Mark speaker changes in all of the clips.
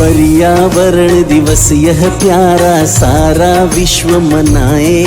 Speaker 1: पर्यावरण दिवस यह प्यारा सारा विश्व मनाए।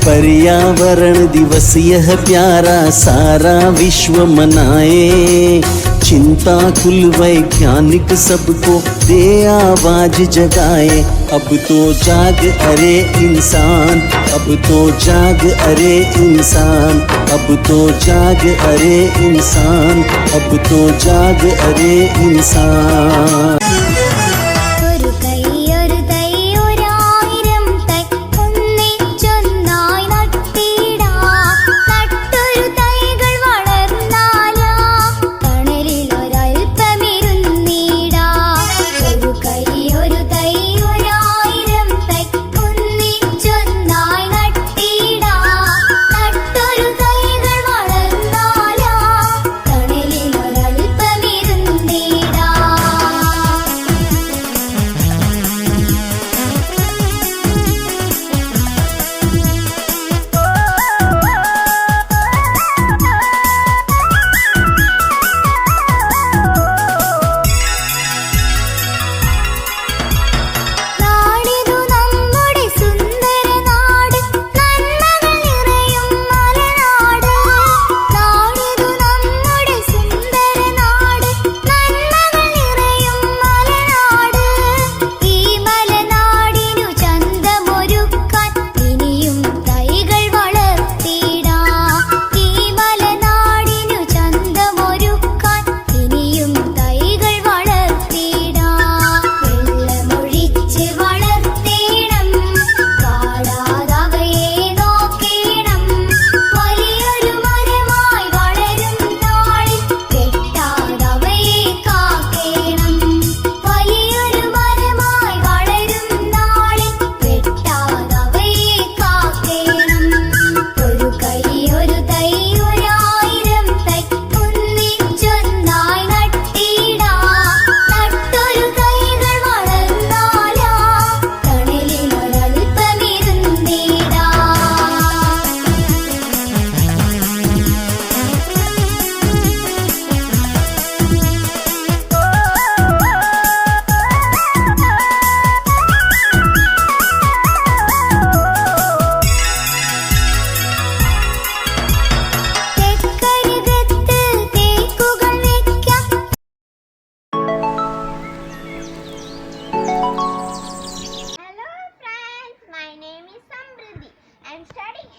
Speaker 1: पर्यावरण दिवस यह प्यारा सारा विश्व मनाए। चिंताकुल वैज्ञानिक सबको दे आवाज जगाए। अब तो जाग अरे इंसान, अब तो जाग अरे इंसान, अब तो जाग अरे इंसान, अब तो जाग अरे इंसान।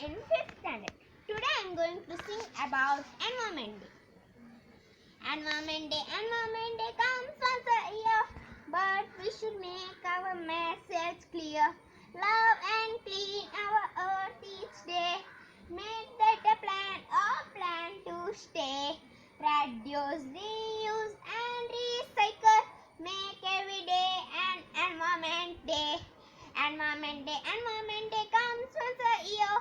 Speaker 2: In 5th standard. Today I am going to sing about Environment Day. Environment Day comes once a year, but we should make our message clear. Love and clean our earth each day. Make that a plan to stay. Reduce, reuse and recycle. Make every day an Environment Day. Environment Day comes once a year,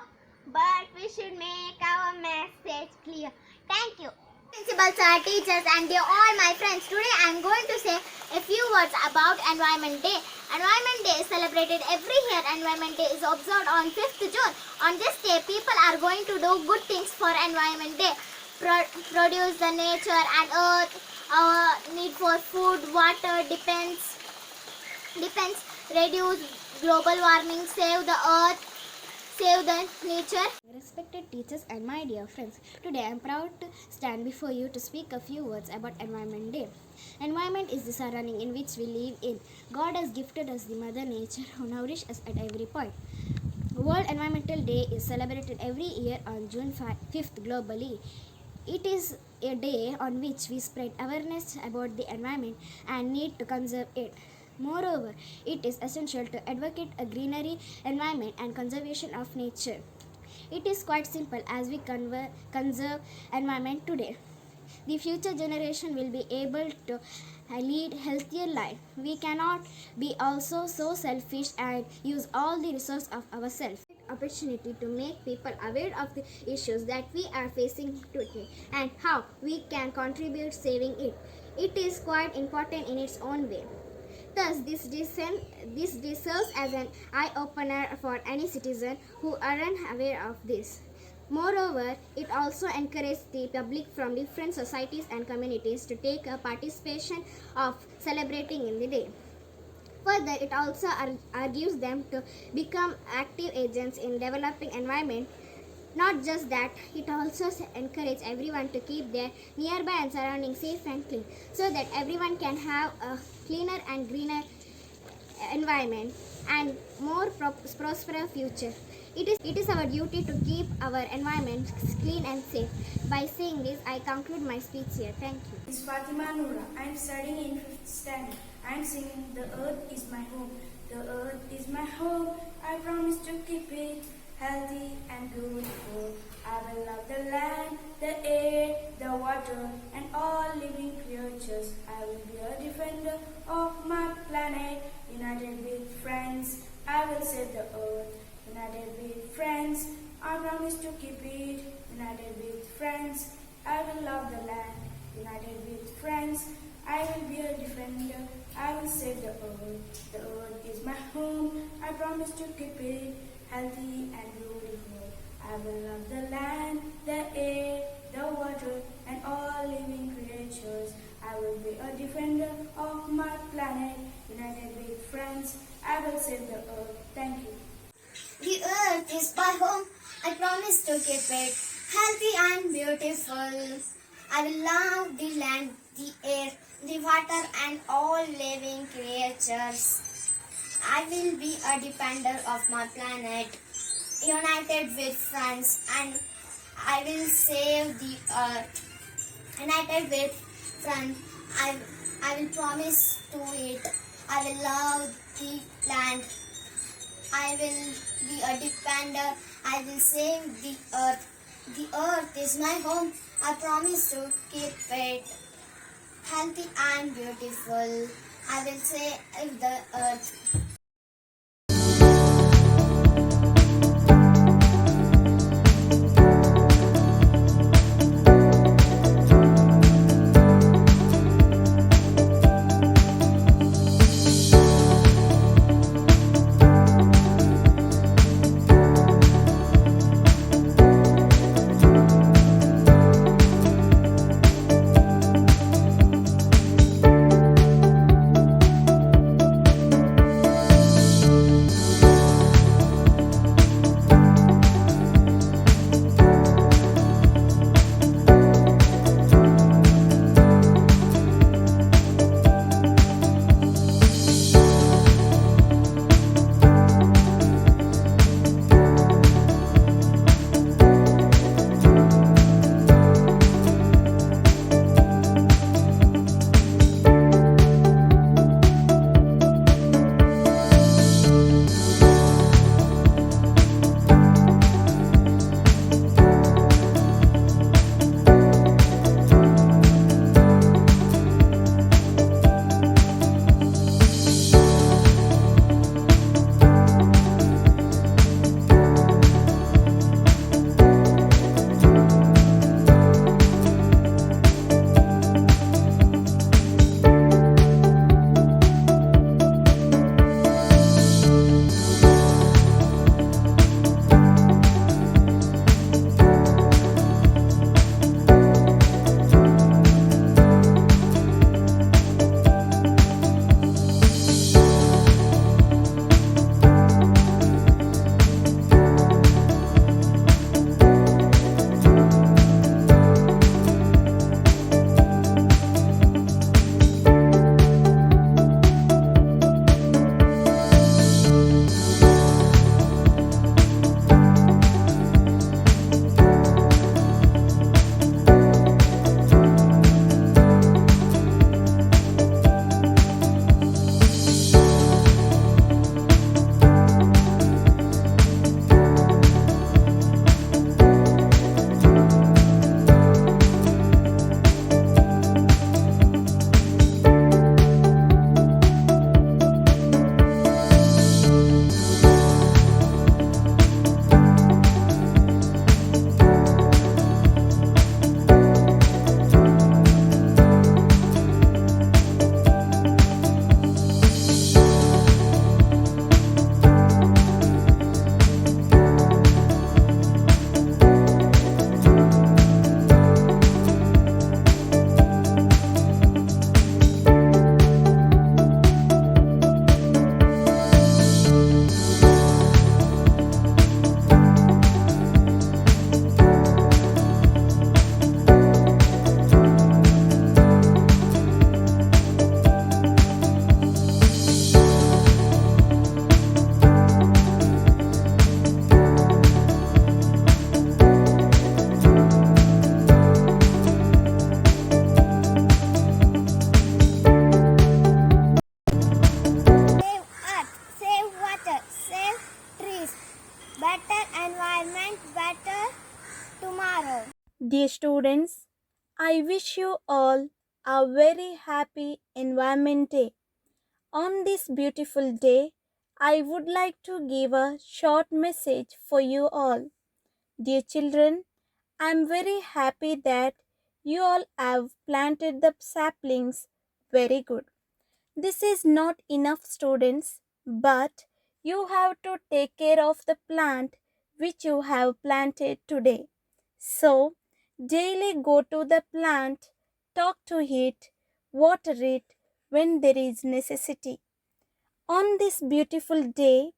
Speaker 2: but we should make our message clear. Thank you. Principals, our teachers and dear all my friends, today I am going to say a few words about Environment Day. Environment Day is celebrated every year. Environment Day is observed on 5th June. On this day, people are going to do good things for Environment Day. Produce the nature and earth. Our need for food, water depends. Reduce global warming, save the earth, save the nature.
Speaker 3: Respected teachers and my dear friends, today I am proud to stand before you to speak a few words about Environment Day. Environment is the surrounding in which we live in. God has gifted us the Mother Nature who nourishes us at every point. World Environmental Day is celebrated every year on June 5th globally. It is a day on which we spread awareness about the environment and need to conserve it. Moreover, it is essential to advocate a greenery environment and conservation of nature. It is quite simple as we conserve environment today. The future generation will be able to lead healthier life. We cannot be also so selfish and use all the resources of ourselves. Opportunity to make people aware of the issues that we are facing today and how we can contribute saving it. It is quite important in its own way. Thus, this serves as an eye-opener for any citizen who aren't aware of this. Moreover, it also encourages the public from different societies and communities to take a participation of celebrating in the day. Further, it also argues them to become active agents in developing environment. Not just that, it also encourages everyone to keep their nearby and surroundings safe and clean so that everyone can have a cleaner and greener environment and more prosperous future. It is our duty to keep our environment clean and safe. By saying this, I conclude my speech here. Thank you.
Speaker 4: Is Fatima Noora. I am studying in 5th standard. I am singing The Earth is my home. The earth is my home. I promise to keep it healthy and beautiful. I will love the land, the air, the water, and all living creatures. I will be a defender of my planet. United with friends, I will save the earth. United with friends, I promise to keep it. United with friends, I will love the land. United with friends, I will be a defender. I will save the earth. The earth is my home. I promise to keep it healthy and beautiful. I will love the land, the air, the water, and all living creatures. I will be a defender of my planet. United with friends, I will save the earth. Thank you.
Speaker 5: The earth is my home. I promise to keep it healthy and beautiful. I will love the land, the air, the water, and all living creatures. I will be a defender of my planet, united with friends, and I will save the earth. United with friends, I will promise to it. I will love the land. I will be a defender. I will save the earth. The earth is my home. I promise to keep it healthy and beautiful. I will save the earth.
Speaker 6: Dear students, I wish you all a very happy Environment Day. On this beautiful day, I would like to give a short message for you all. Dear children, I am very happy that you all have planted the saplings. Very good. This is not enough, students, but you have to take care of the plant which you have planted today. So, daily go to the plant, talk to it, water it when there is necessity. On this beautiful day,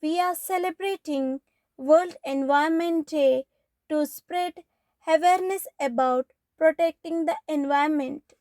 Speaker 6: we are celebrating World Environment Day to spread awareness about protecting the environment.